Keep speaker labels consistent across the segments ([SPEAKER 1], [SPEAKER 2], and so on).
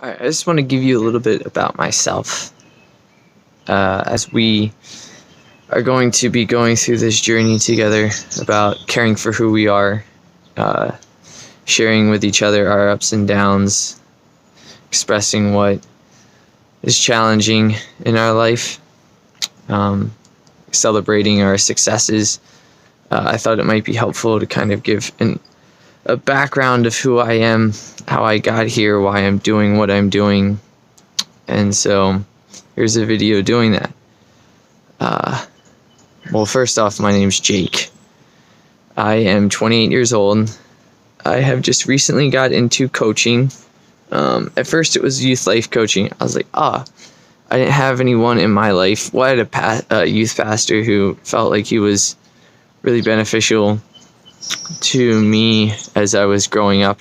[SPEAKER 1] All right, I just want to give you a little bit about myself as we are going to be going through this journey together about caring for who we are, uh, sharing with each other our ups and downs, expressing what is challenging in our life, um, celebrating our successes. I thought it might be helpful to kind of give a background of who I am, how I got here, why I'm doing what I'm doing. And so here's a video doing that. Well, first off, my name's Jake. I am 28 years old. I have just recently got into coaching. At first it was youth life coaching. I was like, I didn't have anyone in my life. Well, I had a youth pastor who felt like he was really beneficial to me as I was growing up.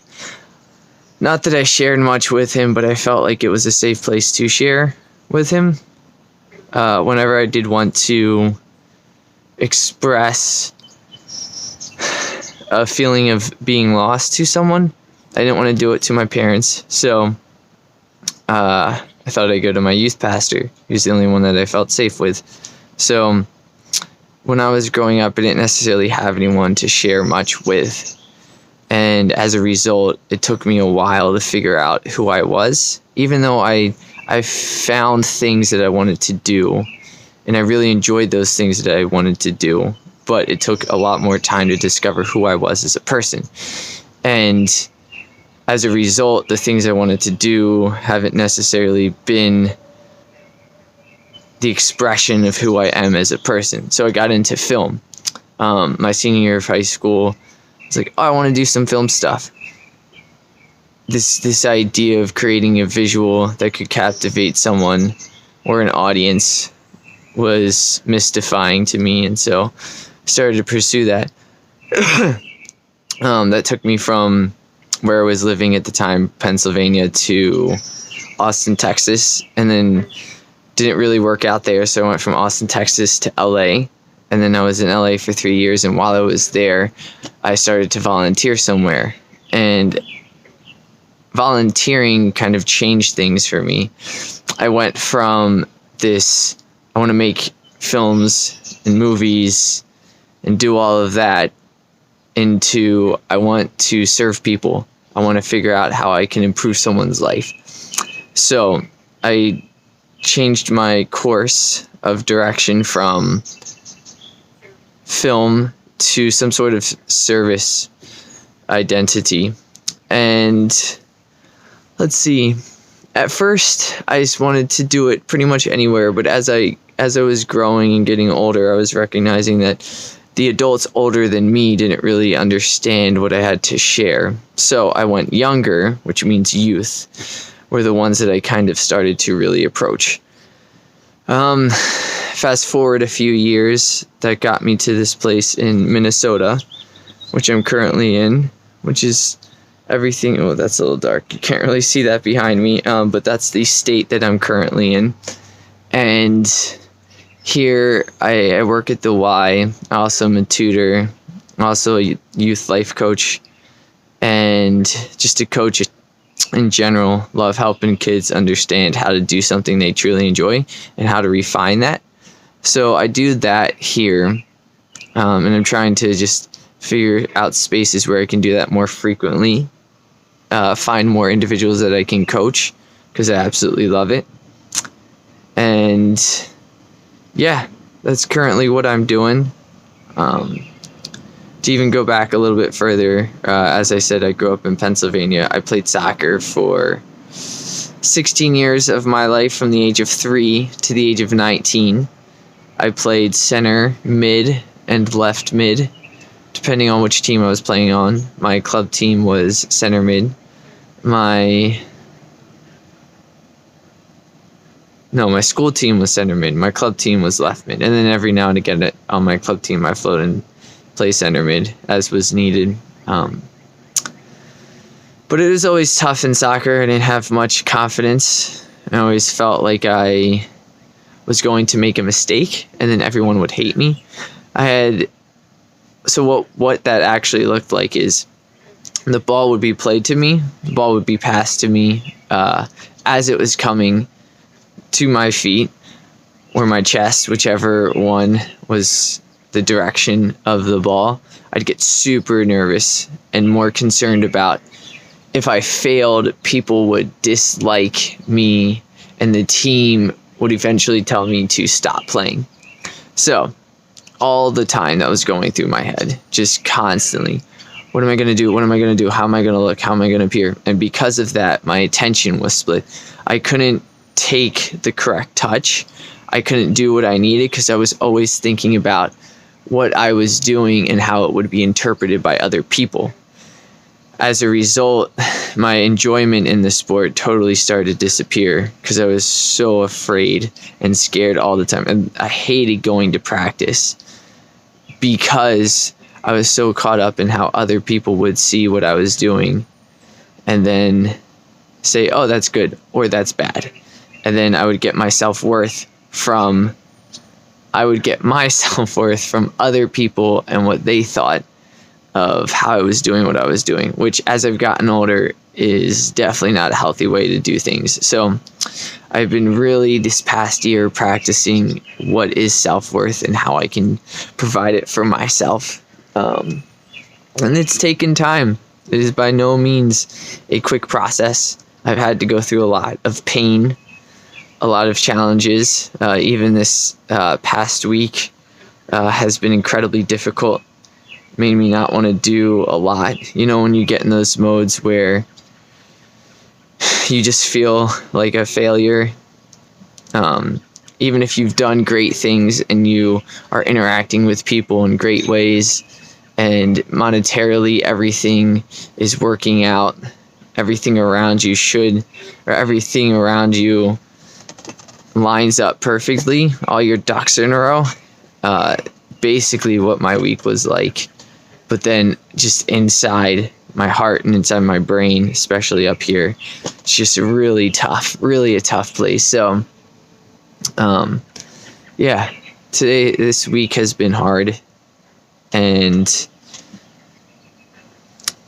[SPEAKER 1] Not that I shared much with him, but I felt like it was a safe place to share with him. Whenever I did want to express a feeling of being lost to someone, I didn't want to do it to my parents. So I thought I'd go to my youth pastor. He was the only one that I felt safe with. So when I was growing up, I didn't necessarily have anyone to share much with. And as a result, it took me a while to figure out who I was, even though I found things that I wanted to do, and I really enjoyed those things that I wanted to do, but it took a lot more time to discover who I was as a person. And as a result, the things I wanted to do haven't necessarily been the expression of who I am as a person. So I got into film. My senior year of high school, I was like, I want to do some film stuff. This idea of creating a visual that could captivate someone or an audience was mystifying to me, and so I started to pursue that. That took me from where I was living at the time, Pennsylvania, to Austin, Texas, and then didn't really work out there, so I went from Austin, Texas to LA, and then I was in LA for 3 years, and while I was there, I started to volunteer somewhere, and volunteering kind of changed things for me. I went from this, I want to make films and movies and do all of that, into I want to serve people. I want to figure out how I can improve someone's life. So I changed my course of direction from film to some sort of service identity. And let's see, at first I just wanted to do it pretty much anywhere, but as I was growing and getting older, I was recognizing that the adults older than me didn't really understand what I had to share. So I went younger, which means youth, were the ones that I kind of started to really approach. Fast forward a few years, that got me to this place in Minnesota, which I'm currently in, which is everything. Oh, that's a little dark. You can't really see that behind me, but that's the state that I'm currently in. And here I work at the Y. I also am a tutor, also a youth life coach, and just a coach in general. Love helping kids understand how to do something they truly enjoy and how to refine that. So I do that here, and I'm trying to just figure out spaces where I can do that more frequently, find more individuals that I can coach, because I absolutely love it. And yeah, that's currently what I'm doing. To even go back a little bit further, as I said, I grew up in Pennsylvania. I played soccer for 16 years of my life, from the age of 3 to the age of 19. I played center, mid, and left mid, depending on which team I was playing on. My club team was center mid. My school team was center mid. My club team was left mid. And then every now and again on my club team, I float and play center mid as was needed. But it was always tough in soccer. I didn't have much confidence. I always felt like I was going to make a mistake and then everyone would hate me. So what that actually looked like is the ball would be played to me, the ball would be passed to me as it was coming to my feet or my chest, whichever one was the direction of the ball. I'd get super nervous and more concerned about if I failed, people would dislike me and the team would eventually tell me to stop playing. So all the time that was going through my head, just constantly. What am I going to do? What am I going to do? How am I going to look? How am I going to appear? And because of that, my attention was split. I couldn't take the correct touch. I couldn't do what I needed because I was always thinking about what I was doing and how it would be interpreted by other people. As a result, my enjoyment in the sport totally started to disappear because I was so afraid and scared all the time. And I hated going to practice because I was so caught up in how other people would see what I was doing and then say, oh, that's good or that's bad. And then I would get my self-worth from other people and what they thought of how I was doing what I was doing, which as I've gotten older is definitely not a healthy way to do things. So I've been really this past year practicing what is self-worth and how I can provide it for myself. And it's taken time. It is by no means a quick process. I've had to go through a lot of pain, a lot of challenges. Even this past week has been incredibly difficult. Made me not want to do a lot. You know, when you get in those modes where you just feel like a failure, even if you've done great things and you are interacting with people in great ways and monetarily everything is working out, everything around you everything around you lines up perfectly, all your ducks are in a row, basically what my week was like. But then just inside my heart and inside my brain, especially up here, it's just really a tough place. So, yeah, this week has been hard and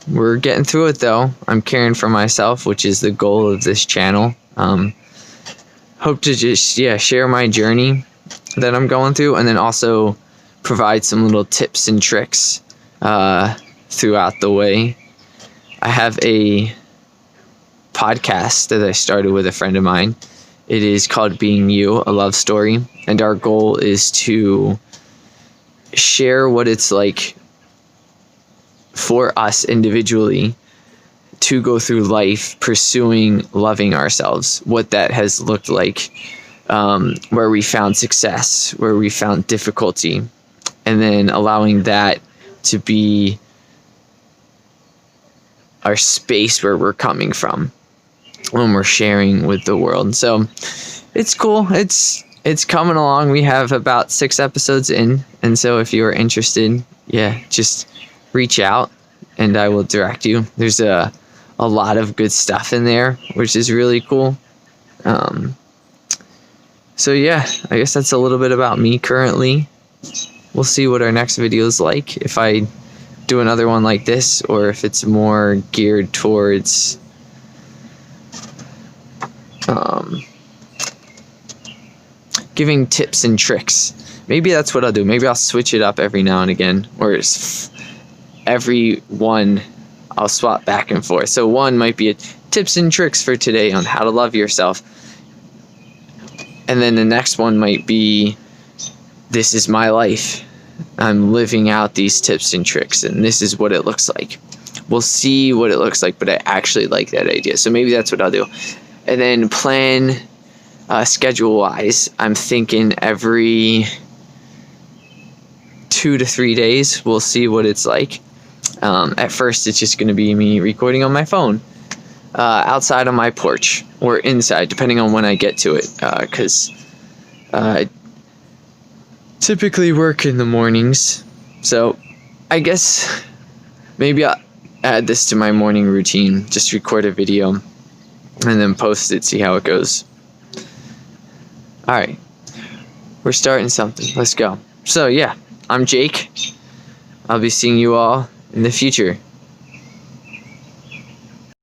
[SPEAKER 1] we're getting through it though. I'm caring for myself, which is the goal of this channel. Hope to just, share my journey that I'm going through and then also provide some little tips and tricks throughout the way. I have a podcast that I started with a friend of mine. It is called Being You, a Love Story, and our goal is to share what it's like for us individually to go through life pursuing loving ourselves, what that has looked like, where we found success, where we found difficulty, and then allowing that to be our space where we're coming from when we're sharing with the world. So it's cool. It's coming along. We have about 6 episodes in. And so if you're interested, just reach out and I will direct you. There's a lot of good stuff in there, which is really cool. So I guess that's a little bit about me currently. We'll see what our next video is like, if I do another one like this or if it's more geared towards giving tips and tricks. Maybe that's what I'll do. Maybe I'll switch it up every now and again, or every one I'll swap back and forth. So one might be tips and tricks for today on how to love yourself, and then the next one might be, this is my life. I'm living out these tips and tricks, and this is what it looks like. We'll see what it looks like, but I actually like that idea. So maybe that's what I'll do. And then plan schedule-wise, I'm thinking every 2 to 3 days, we'll see what it's like. At first, it's just going to be me recording on my phone, outside on my porch, or inside, depending on when I get to it, because I typically work in the mornings. So I guess maybe I'll add this to my morning routine, just record a video and then post it, see how it goes. Alright, we're starting something. Let's go. So I'm Jake. I'll be seeing you all in the future.